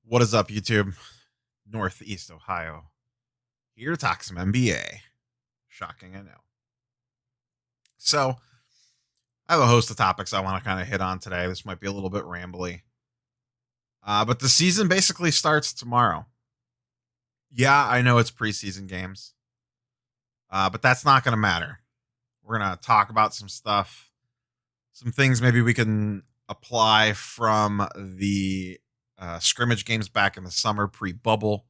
What is up, YouTube? Northeast Ohio. Here to talk some NBA. Shocking, I know. So, I have a host of topics I want to kind of hit on today. This might be a little bit rambly. But the season basically starts tomorrow. Yeah, I know it's preseason games, but that's not going to matter. We're going to talk about some stuff, some things maybe we can apply from the scrimmage games back in the summer pre bubble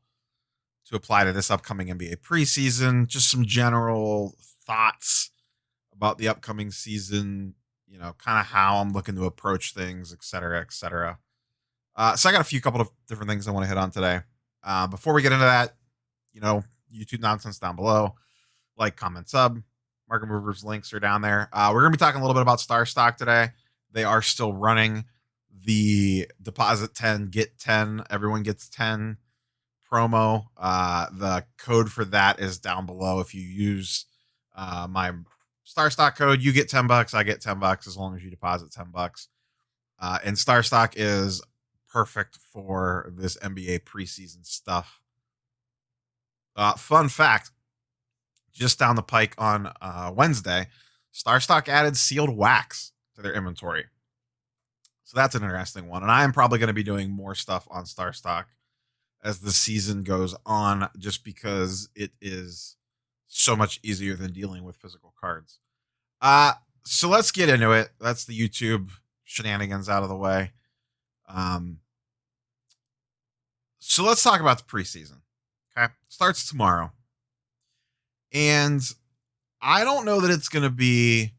to apply to this upcoming NBA preseason. Just some general thoughts about the upcoming season, kind of how I'm looking to approach things, et cetera, et cetera. So I got a few couple of different things I want to hit on today. Before we get into that, YouTube nonsense down below. Like, comment, sub. Market Movers links are down there. We're going to be talking a little bit about StarStock today. They are still running the deposit 10, get 10, everyone gets 10 promo. The code for that is down below. If you use my StarStock code, you get $10. I get $10 as long as you deposit $10. And StarStock is perfect for this NBA preseason stuff. Fun fact, just down the pike on Wednesday, StarStock added sealed wax to their inventory. So that's an interesting one. And I am probably going to be doing more stuff on StarStock as the season goes on, just because it is so much easier than dealing with physical cards. So let's get into it. That's the YouTube shenanigans out of the way. So let's talk about the preseason. Okay. Starts tomorrow. And I don't know that it's going to be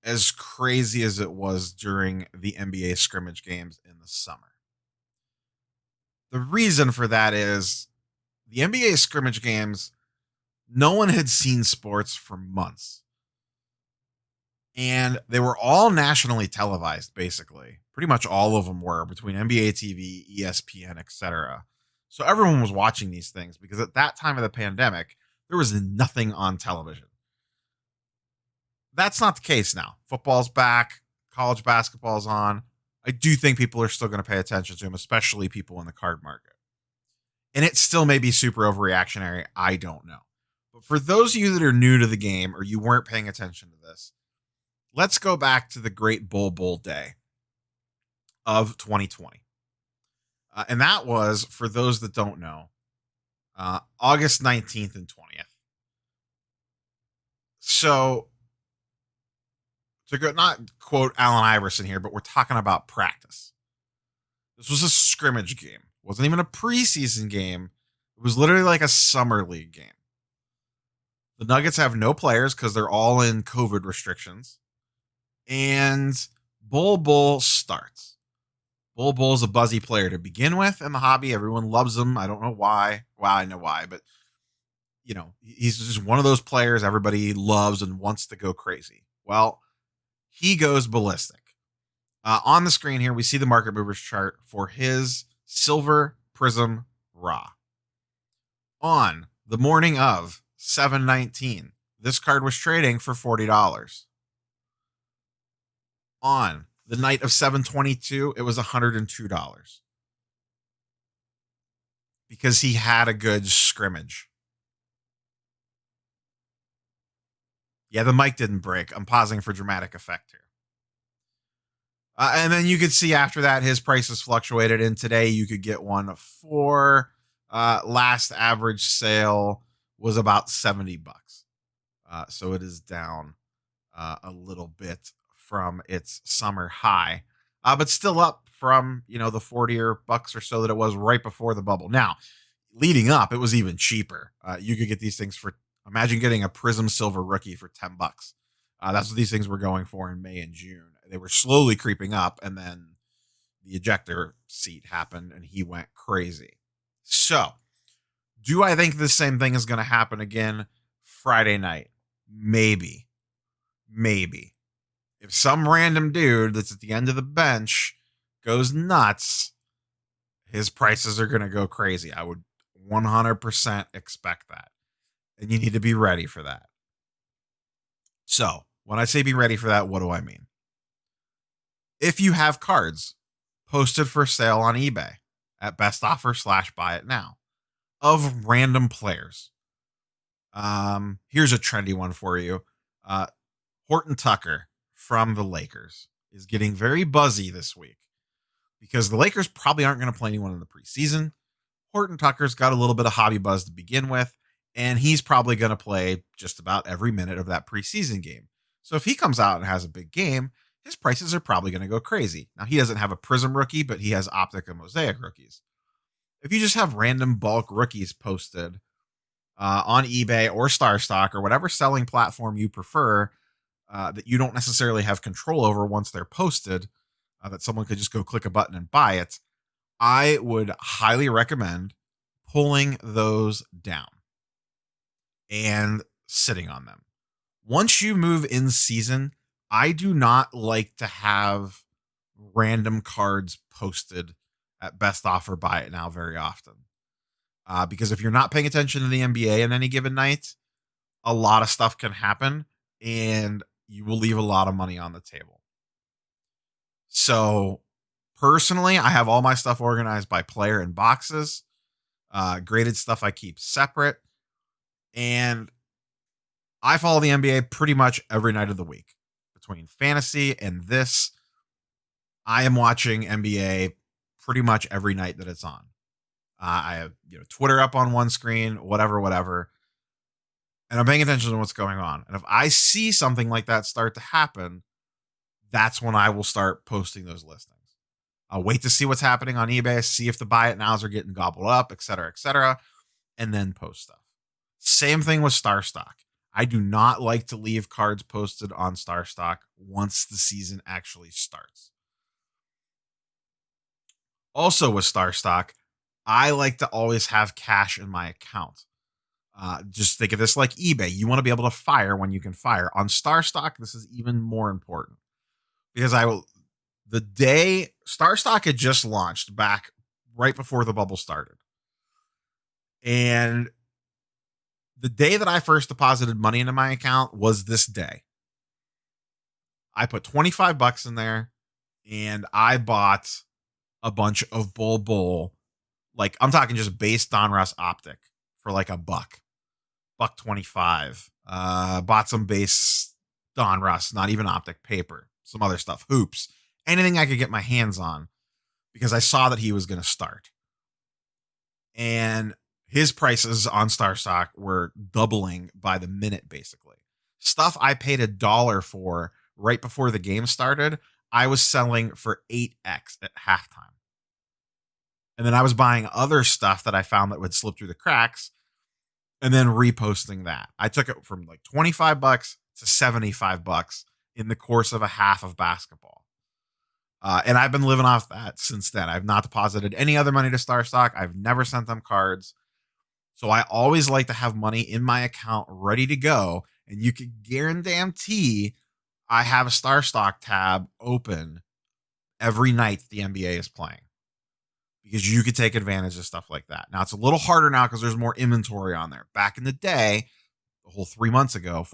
as crazy as it was during the NBA scrimmage games in the summer. The reason for that is the NBA scrimmage games, no one had seen sports for months. And they were all nationally televised, basically. Pretty much all of them were, between NBA TV, ESPN, etc. So everyone was watching these things because at that time of the pandemic, there was nothing on television. That's not the case now. Football's back, college basketball's on. I do think people are still going to pay attention to them, especially people in the card market. And it still may be super overreactionary. I don't know. But for those of you that are new to the game or you weren't paying attention to this, let's go back to the great Bowl day of 2020. And that was, for those that don't know, August 19th and 20th. So, to go, not quote Allen Iverson here, but we're talking about practice. This was a scrimmage game. It wasn't even a preseason game. It was literally like a summer league game. The Nuggets have no players because they're all in COVID restrictions. And Bull starts. Bull is a buzzy player to begin with in the hobby. Everyone loves him. I don't know why. Well, I know why, but he's just one of those players everybody loves and wants to go crazy. Well, he goes ballistic. On the screen here, we see the market movers chart for his silver prism raw. On the morning of 7/19, this card was trading for $40. On the night of 7/22, it was $102 because he had a good scrimmage. Yeah, the mic didn't break. I'm pausing for dramatic effect here. And then you could see after that, his prices fluctuated. And today you could get one for last average sale was about $70. So it is down a little bit from its summer high, but still up from, the 40 bucks or so that it was right before the bubble. Now, leading up, it was even cheaper. You could get these things for, imagine getting a Prism Silver rookie for $10. That's what these things were going for in May and June. They were slowly creeping up, and then the ejector seat happened, and he went crazy. So, do I think the same thing is going to happen again Friday night? Maybe. If some random dude that's at the end of the bench goes nuts, his prices are going to go crazy. I would 100% expect that. And you need to be ready for that. So, when I say be ready for that, what do I mean? If you have cards posted for sale on eBay at best offer / buy it now of random players. Here's a trendy one for you. Uh, Horton Tucker from the Lakers is getting very buzzy this week because the Lakers probably aren't going to play anyone in the preseason. Horton Tucker's got a little bit of hobby buzz to begin with, and he's probably going to play just about every minute of that preseason game. So if he comes out and has a big game, his prices are probably going to go crazy. Now, he doesn't have a Prism rookie, but he has Optic and Mosaic rookies. If you just have random bulk rookies posted on eBay or StarStock or whatever selling platform you prefer that you don't necessarily have control over once they're posted, that someone could just go click a button and buy it, I would highly recommend pulling those down and sitting on them. Once you move in season, I do not like to have random cards posted at best offer buy it now very often. Because if you're not paying attention to the NBA in any given night, a lot of stuff can happen and you will leave a lot of money on the table. So personally, I have all my stuff organized by player in boxes. Graded stuff I keep separate. And I follow the NBA pretty much every night of the week. Between fantasy and this, I am watching NBA pretty much every night that it's on. I have Twitter up on one screen, whatever. And I'm paying attention to what's going on. And if I see something like that start to happen, that's when I will start posting those listings. I'll wait to see what's happening on eBay, see if the buy it nows are getting gobbled up, et cetera, and then post stuff. Same thing with StarStock. I do not like to leave cards posted on StarStock once the season actually starts. Also with StarStock, I like to always have cash in my account. Just think of this like eBay. You want to be able to fire when you can fire. On StarStock, this is even more important because the day StarStock had just launched back right before the bubble started. And the day that I first deposited money into my account was this day. I put $25 in there and I bought a bunch of Bull. Like I'm talking just base Donruss Optic for like $1.25. Bought some base Donruss, not even Optic paper, some other stuff, hoops, anything I could get my hands on because I saw that he was going to start. And his prices on StarStock were doubling by the minute, basically. Stuff I paid $1 for right before the game started, I was selling for 8x at halftime. And then I was buying other stuff that I found that would slip through the cracks and then reposting that. I took it from like $25 to $75 in the course of a half of basketball. And I've been living off that since then. I've not deposited any other money to StarStock. I've never sent them cards. So I always like to have money in my account ready to go. And you can guarantee I have a StarStock tab open every night the NBA is playing because you could take advantage of stuff like that. Now, it's a little harder now because there's more inventory on there. Back in the day, the whole 4 months ago,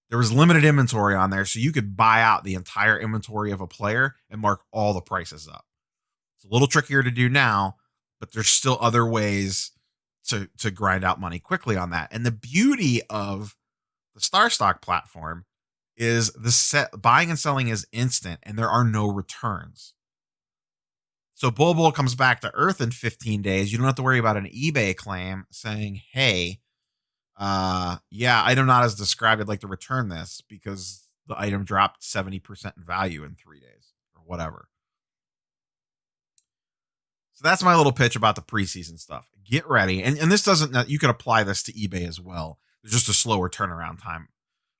there was limited inventory on there. So you could buy out the entire inventory of a player and mark all the prices up. It's a little trickier to do now, but there's still other ways to grind out money quickly on that. And the beauty of the StarStock platform is buying and selling is instant and there are no returns. So Bull comes back to earth in 15 days. You don't have to worry about an eBay claim saying, hey, item not as described, I'd like to return this because the item dropped 70% in value in 3 days or whatever. So that's my little pitch about the preseason stuff. Get ready. And this doesn't, you can apply this to eBay as well. There's just a slower turnaround time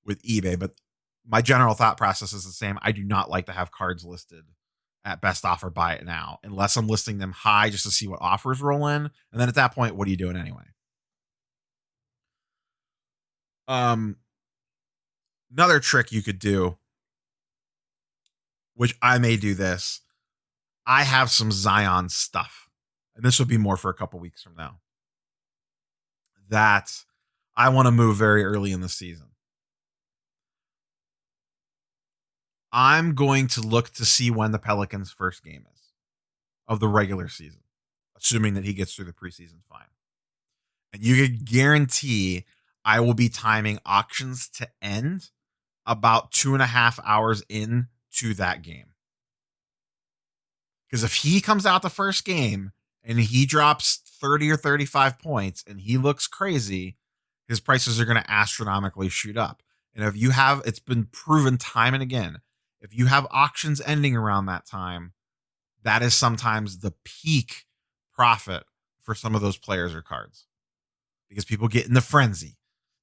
with eBay, but my general thought process is the same. I do not like to have cards listed at best offer buy it now, unless I'm listing them high just to see what offers roll in. And then at that point, what are you doing anyway? Another trick you could do, which I may do this, I have some Zion stuff, and this would be more for a couple weeks from now, that I want to move very early in the season. I'm going to look to see when the Pelicans' first game is. of the regular season, assuming that he gets through the preseason fine. And you can guarantee I will be timing auctions to end about 2.5 hours into that game. Because if he comes out the first game and he drops 30 or 35 points and he looks crazy, his prices are going to astronomically shoot up. And if you have, it's been proven time and again, if you have auctions ending around that time, that is sometimes the peak profit for some of those players or cards because people get in the frenzy.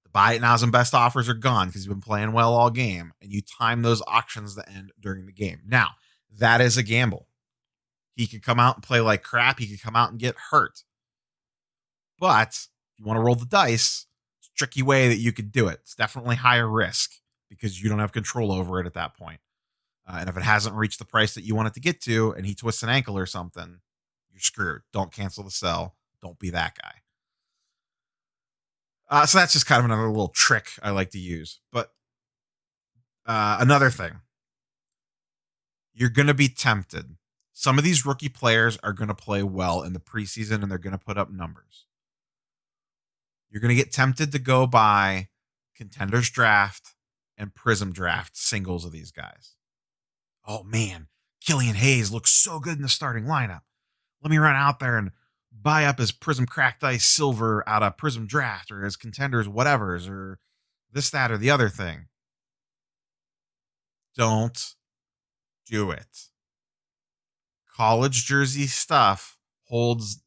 The buy it nows and best offers are gone because you've been playing well all game and you time those auctions to end during the game. Now, that is a gamble. He could come out and play like crap. He could come out and get hurt. But if you want to roll the dice, it's a tricky way that you could do it. It's definitely higher risk because you don't have control over it at that point. And if it hasn't reached the price that you want it to get to and he twists an ankle or something, you're screwed. Don't cancel the sell. Don't be that guy. So that's just kind of another little trick I like to use. But another thing, you're going to be tempted. Some of these rookie players are going to play well in the preseason and they're going to put up numbers. You're going to get tempted to go buy Contenders Draft and Prism Draft singles of these guys. Oh man, Killian Hayes looks so good in the starting lineup. Let me run out there and buy up his Prism Cracked Ice Silver out of Prism Draft or his Contenders whatevers or this, that, or the other thing. Don't do it. College jersey stuff holds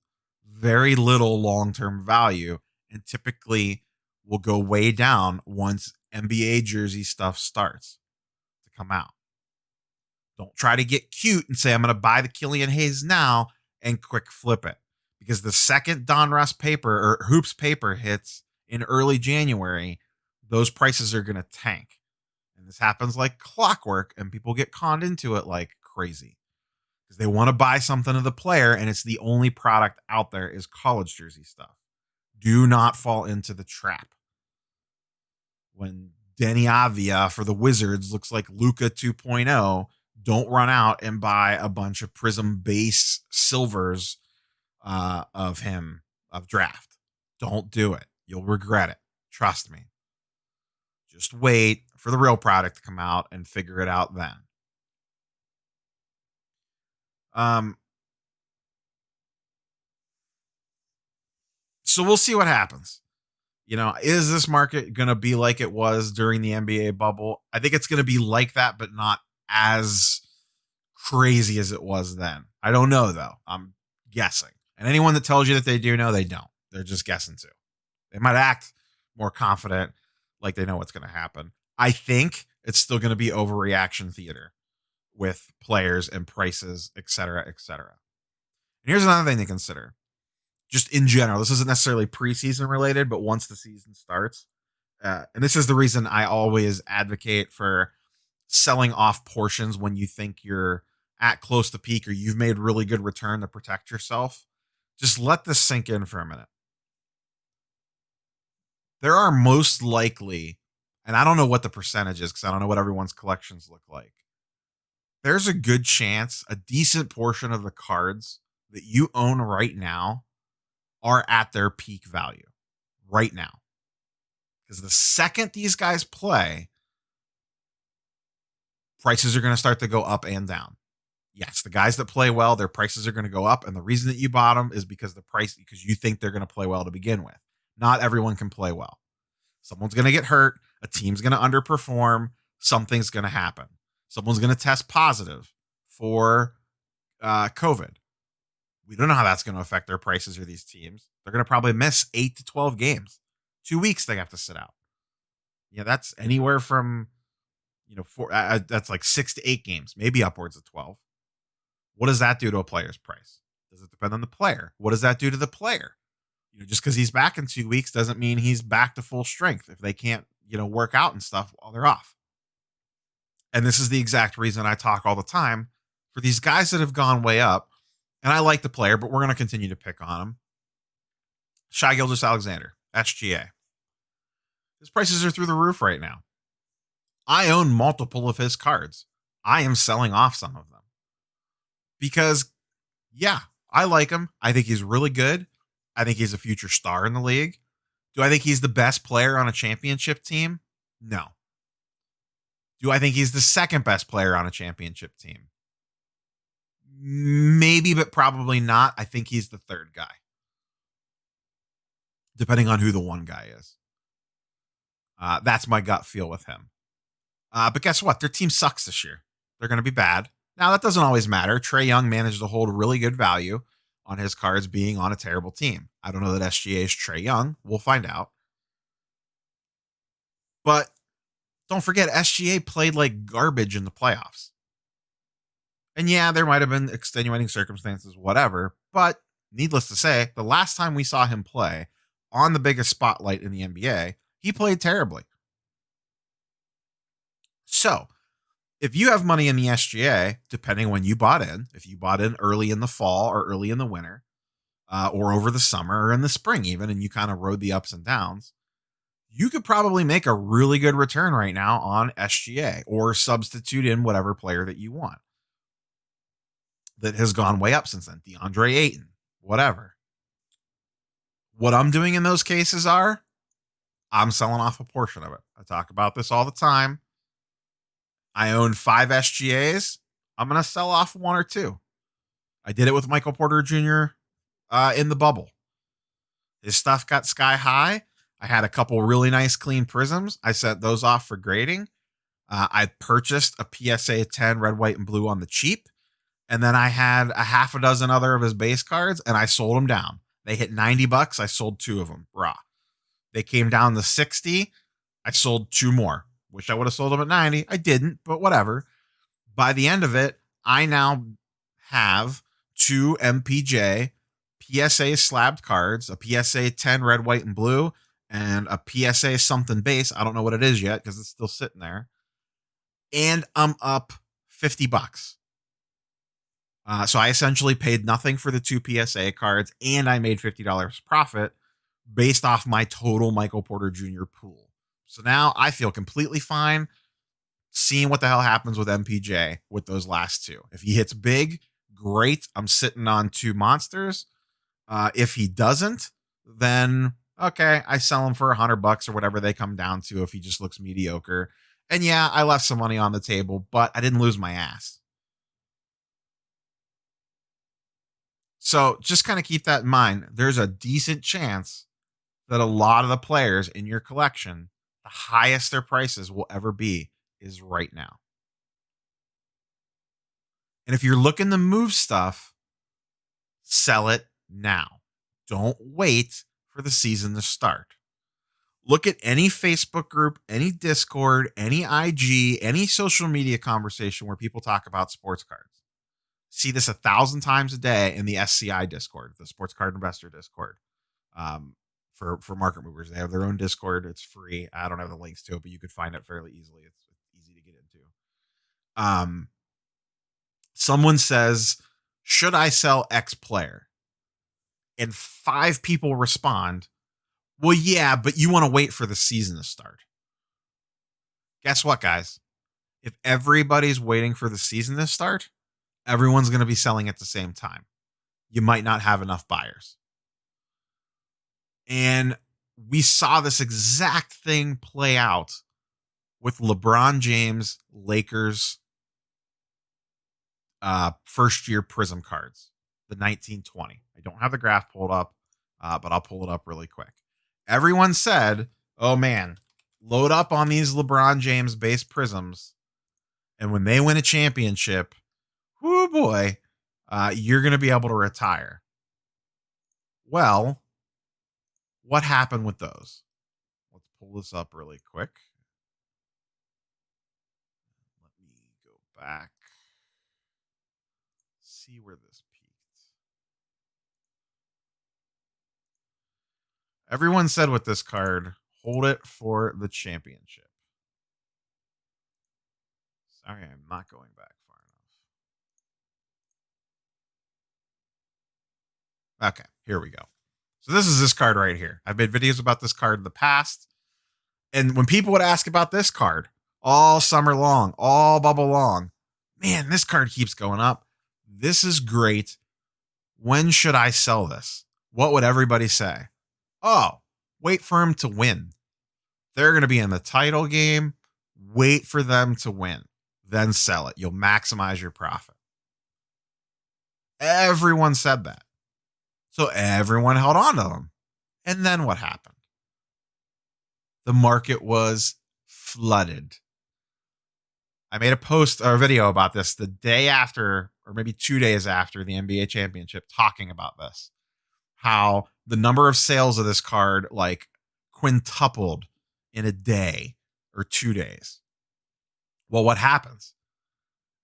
very little long-term value and typically will go way down once NBA jersey stuff starts to come out. Don't try to get cute and say, I'm going to buy the Killian Hayes now and quick flip it. Because the second Donruss paper or Hoops paper hits in early January, those prices are going to tank. And this happens like clockwork and people get conned into it like crazy. Because they want to buy something of the player and it's the only product out there is college jersey stuff. Do not fall into the trap. When Denny Avia for the Wizards looks like Luka 2.0, don't run out and buy a bunch of Prism base silvers of him of draft. Don't do it. You'll regret it. Trust me. Just wait for the real product to come out and figure it out then. So we'll see what happens. You know, is this market going to be like it was during the NBA bubble? I think it's going to be like that, but not as crazy as it was then. I don't know, though. I'm guessing. And anyone that tells you that they do know, they don't. They're just guessing too. They might act more confident, like they know what's going to happen. I think it's still going to be overreaction theater with players and prices, et cetera, et cetera. And here's another thing to consider. Just in general, this isn't necessarily preseason related, but once the season starts, and this is the reason I always advocate for selling off portions when you think you're at close to peak or you've made really good return to protect yourself. Just let this sink in for a minute. There are most likely, and I don't know what the percentage is because I don't know what everyone's collections look like. There's a good chance a decent portion of the cards that you own right now are at their peak value right now. Because the second these guys play, prices are going to start to go up and down. Yes, the guys that play well, their prices are going to go up. And the reason that you bought them is because because you think they're going to play well to begin with. Not everyone can play well. Someone's going to get hurt. A team's going to underperform. Something's going to happen. Someone's going to test positive for COVID. We don't know how that's going to affect their prices or these teams. They're going to probably miss 8 to 12 games. 2 weeks they have to sit out. Yeah, that's anywhere from, that's like 6 to 8 games, maybe upwards of 12. What does that do to a player's price? Does it depend on the player? What does that do to the player? Just because he's back in 2 weeks doesn't mean he's back to full strength if they can't, work out and stuff while they're off. And this is the exact reason I talk all the time for these guys that have gone way up. And I like the player, but we're going to continue to pick on him. Shai Gilgeous-Alexander, SGA. His prices are through the roof right now. I own multiple of his cards. I am selling off some of them. Because, Yeah, I like him. I think he's really good. I think he's a future star in the league. Do I think he's the best player on a championship team? No. Do I think he's the second best player on a championship team? Maybe, but probably not. I think he's the third guy, depending on who the one guy is. That's my gut feel with him. But guess what? Their team sucks this year. They're going to be bad. Now, that doesn't always matter. Trae Young managed to hold really good value on his cards being on a terrible team. I don't know that SGA is Trae Young. We'll find out. But don't forget, SGA played like garbage in the playoffs. And yeah, there might have been extenuating circumstances, whatever. But needless to say, the last time we saw him play on the biggest spotlight in the NBA, he played terribly. So, if you have money in the SGA, depending when you bought in, if you bought in early in the fall or early in the winter, or over the summer or in the spring, even, and you kind of rode the ups and downs, you could probably make a really good return right now on SGA or substitute in whatever player that you want that has gone way up since then. DeAndre Ayton, whatever. What I'm doing in those cases are I'm selling off a portion of it. I talk about this all the time. I own 5 SGAs. I'm going to sell off 1 or 2. I did it with Michael Porter Jr. In the bubble. His stuff got sky high. I had a couple really nice clean prisms. I sent those off for grading. I purchased a PSA 10 red, white, and blue on the cheap. And then I had a half a dozen other of his base cards, and I sold them down. They hit $90. I sold 2 of them raw. They came down to 60. I sold 2 more. Wish I would have sold them at 90. I didn't, but whatever. By the end of it, I now have 2 MPJ PSA slabbed cards, a PSA 10 red, white, and blue, and a PSA something base. I don't know what it is yet because it's still sitting there. And I'm up $50. So I essentially paid nothing for the 2 PSA cards, and I made $50 profit based off my total Michael Porter Jr. pool. So now I feel completely fine seeing what the hell happens with MPJ with those last 2. If he hits big, great. I'm sitting on 2 monsters. If he doesn't, then okay, I sell him for $100 or whatever they come down to if he just looks mediocre. And yeah, I left some money on the table, but I didn't lose my ass. So just kind of keep that in mind. There's a decent chance that a lot of the players in your collection, the highest their prices will ever be is right now. And if you're looking to move stuff, sell it now. Don't wait for the season to start. Look at any Facebook group, any Discord, any IG, any social media conversation where people talk about sports cards. See this 1,000 times a day in the SCI Discord, the Sports Card Investor Discord. For market movers, they have their own Discord. It's free. I don't have the links to it, but you could find it fairly easily. It's easy to get into. Someone says, "Should I sell X player?" And 5 people respond, "Well, yeah, but you want to wait for the season to start." Guess what, guys? If everybody's waiting for the season to start, everyone's going to be selling at the same time. You might not have enough buyers. And we saw this exact thing play out with LeBron James Lakers first year Prism cards, the 1920. I don't have the graph pulled up, but I'll pull it up really quick. Everyone said, "Oh man, load up on these LeBron James base Prisms, and when they win a championship, whoo boy, you're going to be able to retire." Well, what happened with those? Let's pull this up really quick. Let me go back. See where this peaked. Everyone said with this card, hold it for the championship. Sorry, I'm not going back far enough. Okay, here we go. So this is this card right here. I've made videos about this card in the past. And when people would ask about this card all summer long, all bubble long, man, this card keeps going up. This is great. when should I sell this? What would everybody say? Oh, wait for him to win. They're going to be in the title game. Wait for them to win. Then sell it. You'll maximize your profit. Everyone said that. So everyone held on to them. And then what happened? The market was flooded. I made a post or a video about this the day after, or maybe 2 days after the NBA championship, talking about this. How the number of sales of this card like quintupled in a day or 2 days. Well, what happens?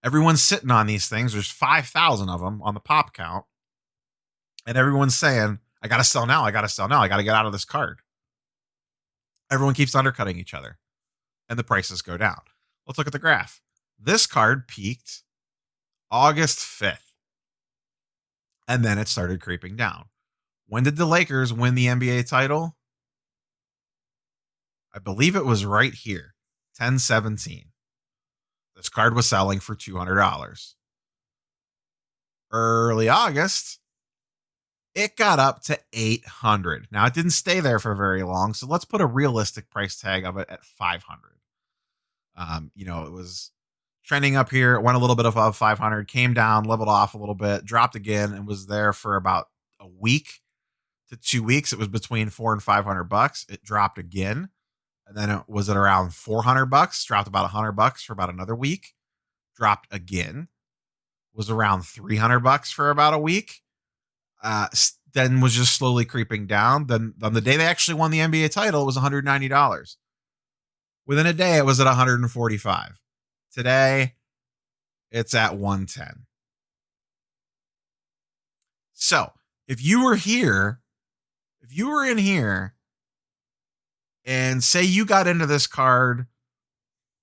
Everyone's sitting on these things. There's 5,000 of them on the pop count. And everyone's saying, I got to sell now. I got to sell now. I got to get out of this card. Everyone keeps undercutting each other and the prices go down. Let's look at the graph. This card peaked August 5th. And then it started creeping down. When did the Lakers win the NBA title? I believe it was right here, 10/17. This card was selling for $200. Early August, it got up to $800. Now, it didn't stay there for very long, so let's put a realistic price tag of it at $500. It was trending up here. It went a little bit above 500, came down, leveled off a little bit, dropped again, and was there for about a week to 2 weeks. It was between $400 and $500. It dropped again. And then it was at around $400, dropped about $100 for about another week, dropped again, was around $300 for about a week, then was just slowly creeping down. Then on the day they actually won the NBA title, it was $190. Within a day, it was at $145. Today, it's at $110. So if you were in here, and say you got into this card,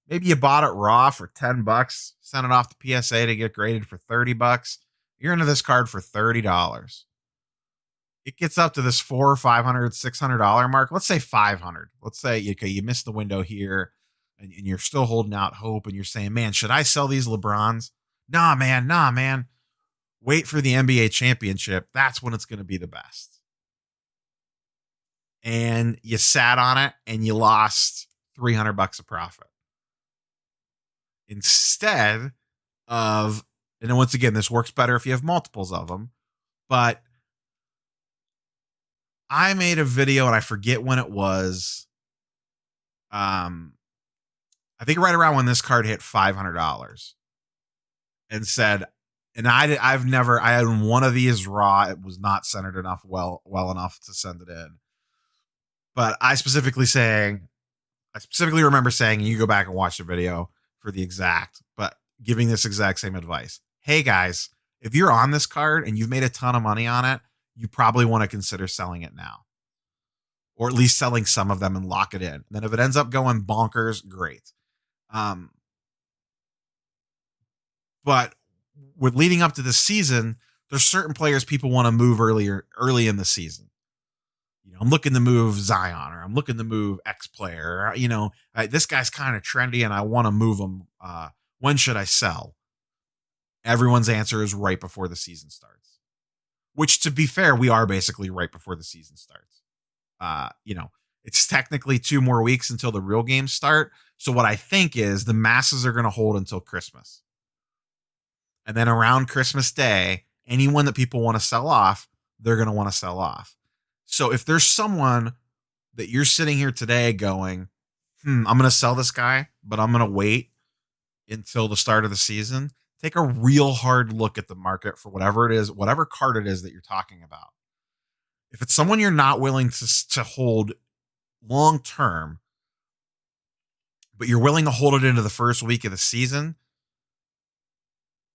maybe you bought it raw for $10, sent it off to PSA to get graded for $30. You're into this card for $30. It gets up to this $400, $500, $600 mark. Let's say $500. Let's say you missed the window here, and you're still holding out hope, and you're saying, "Man, should I sell these LeBrons?" Nah, man. Wait for the NBA championship. That's when it's going to be the best. And you sat on it and you lost $300 of profit. Instead of, and once again, this works better if you have multiples of them, but I made a video and I forget when it was. I think right around when this card hit $500 and said, and I had one of these raw. It was not centered enough, well enough to send it in. But I specifically remember saying, and you go back and watch the video for the exact, but giving this exact same advice. Hey guys, if you're on this card and you've made a ton of money on it, you probably want to consider selling it now. Or at least selling some of them and lock it in. And then if it ends up going bonkers, great. But with leading up to the season, there's certain players people want to move early in the season. I'm looking to move Zion, or I'm looking to move X player. This guy's kind of trendy and I want to move him. When should I sell? Everyone's answer is right before the season starts, which, to be fair, we are basically right before the season starts. It's technically 2 more weeks until the real games start. So what I think is the masses are going to hold until Christmas. And then around Christmas Day, anyone that people want to sell off, they're going to want to sell off. So if there's someone that you're sitting here today going, I'm going to sell this guy, but I'm going to wait until the start of the season, take a real hard look at the market for whatever it is, whatever card it is that you're talking about. If it's someone you're not willing to hold long term, but you're willing to hold it into the first week of the season,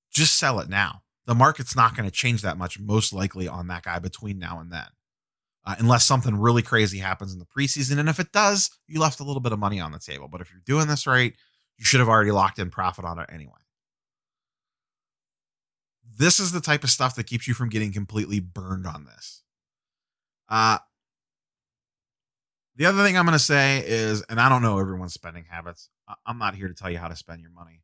just sell it now. The market's not going to change that much, most likely, on that guy between now and then. Unless something really crazy happens in the preseason. And if it does, you left a little bit of money on the table. But if you're doing this right, you should have already locked in profit on it anyway. This is the type of stuff that keeps you from getting completely burned on this. The other thing I'm going to say is, and I don't know everyone's spending habits. I'm not here to tell you how to spend your money.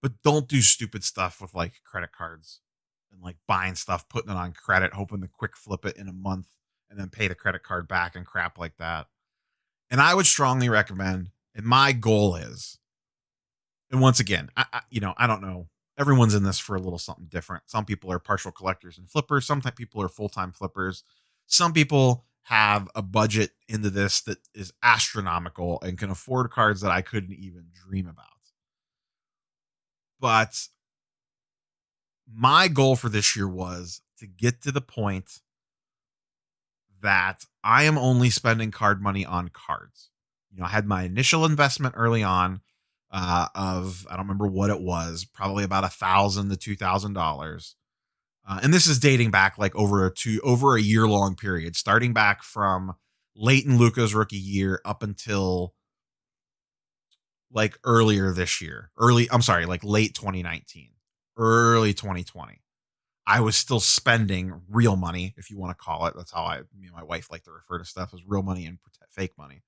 But don't do stupid stuff with like credit cards and like buying stuff, putting it on credit, hoping to quick flip it in a month and then pay the credit card back and crap like that. And I would strongly recommend, and my goal is, and once again, I don't know. Everyone's in this for a little something different. Some people are partial collectors and flippers. Some people are full time flippers. Some people have a budget into this that is astronomical and can afford cards that I couldn't even dream about. But my goal for this year was to get to the point that I am only spending card money on cards. I had my initial investment early on of, I don't remember what it was, probably about $1,000 to $2,000. And this is dating back like over a year long period, starting back from Leighton Luca's rookie year up until like earlier this year. Like late 2019, early 2020. I was still spending real money, if you want to call it. That's how me and my wife like to refer to stuff as real money and fake money.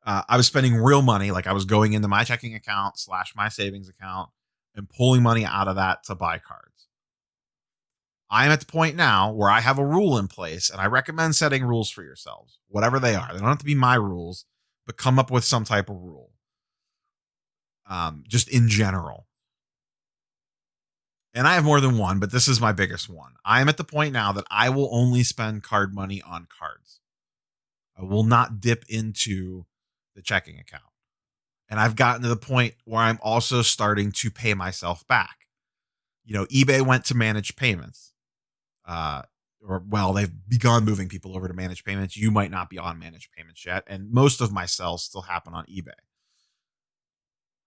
I was spending real money. Like I was going into my checking account / my savings account and pulling money out of that to buy cards. I am at the point now where I have a rule in place, and I recommend setting rules for yourselves, whatever they are. They don't have to be my rules, but come up with some type of rule. Just in general. And I have more than one, but this is my biggest one. I am at the point now that I will only spend card money on cards. I will not dip into the checking account. And I've gotten to the point where I'm also starting to pay myself back. eBay went to managed payments. They've begun moving people over to managed payments. You might not be on managed payments yet. And most of my sales still happen on eBay.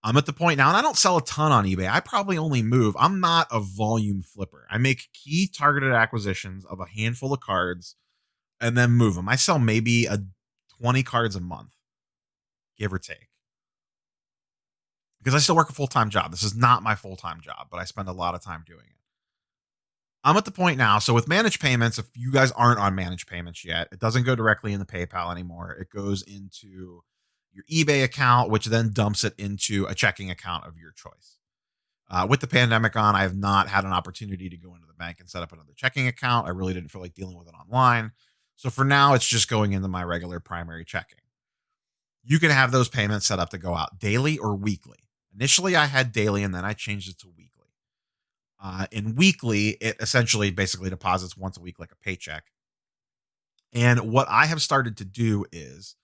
I'm at the point now, and I don't sell a ton on eBay. I probably only move. I'm not a volume flipper. I make key targeted acquisitions of a handful of cards and then move them. I sell maybe 20 cards a month, give or take. Because I still work a full-time job. This is not my full-time job, but I spend a lot of time doing it. I'm at the point now. So with managed payments, if you guys aren't on managed payments yet, it doesn't go directly into PayPal anymore. It goes into your eBay account, which then dumps it into a checking account of your choice. With the pandemic on, I have not had an opportunity to go into the bank and set up another checking account. I really didn't feel like dealing with it online. So for now, it's just going into my regular primary checking. You can have those payments set up to go out daily or weekly. Initially, I had daily, and then I changed it to weekly. In weekly, it essentially basically deposits once a week like a paycheck. And what I have started to do is,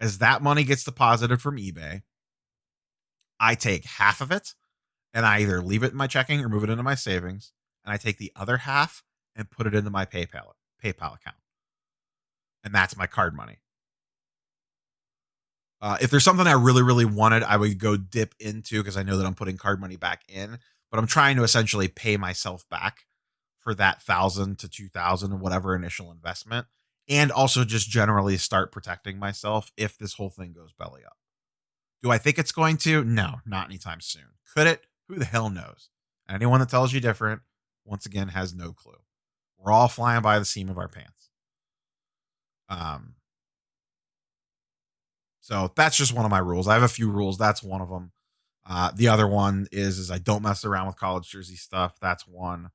as that money gets deposited from eBay, I take half of it and I either leave it in my checking or move it into my savings. And I take the other half and put it into my PayPal account. And that's my card money. If there's something I really, really wanted, I would go dip into, because I know that I'm putting card money back in, but I'm trying to essentially pay myself back for that $1,000 to $2,000 or whatever initial investment. And also just generally start protecting myself if this whole thing goes belly up. Do I think it's going to? No, not anytime soon. Could it? Who the hell knows? And anyone that tells you different, once again, has no clue. We're all flying by the seam of our pants. So that's just one of my rules. I have a few rules. That's one of them. The other one is I don't mess around with college jersey stuff. That's one.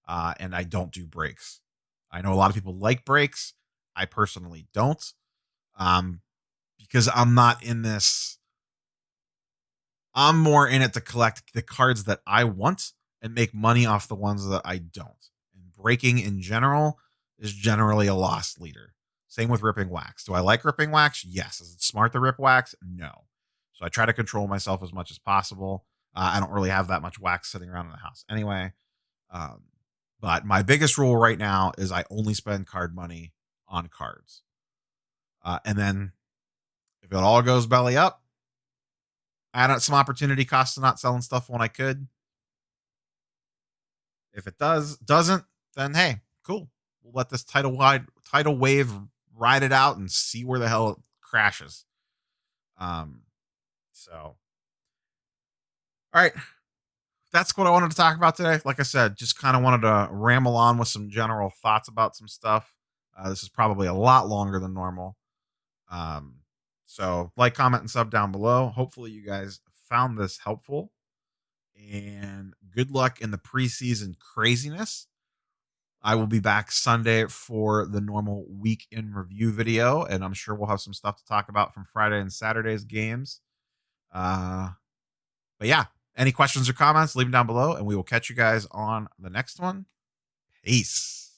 And I don't do breaks. I know a lot of people like breaks. I personally don't. Because I'm not in this. I'm more in it to collect the cards that I want and make money off the ones that I don't. And breaking in general is generally a lost leader. Same with ripping wax. Do I like ripping wax? Yes. Is it smart to rip wax? No. So I try to control myself as much as possible. I don't really have that much wax sitting around in the house anyway. But my biggest rule right now is I only spend card money on cards. And then if it all goes belly up, add out some opportunity costs to not selling stuff when I could. If it doesn't, then hey, cool. We'll let this tidal wave ride it out and see where the hell it crashes. So all right. That's what I wanted to talk about today. Like I said, just kind of wanted to ramble on with some general thoughts about some stuff. This is probably a lot longer than normal. So like, comment, and sub down below. Hopefully you guys found this helpful, and good luck in the preseason craziness. I will be back Sunday for the normal week in review video, and I'm sure we'll have some stuff to talk about from Friday and Saturday's games. But yeah, any questions or comments, leave them down below, and we will catch you guys on the next one. Peace.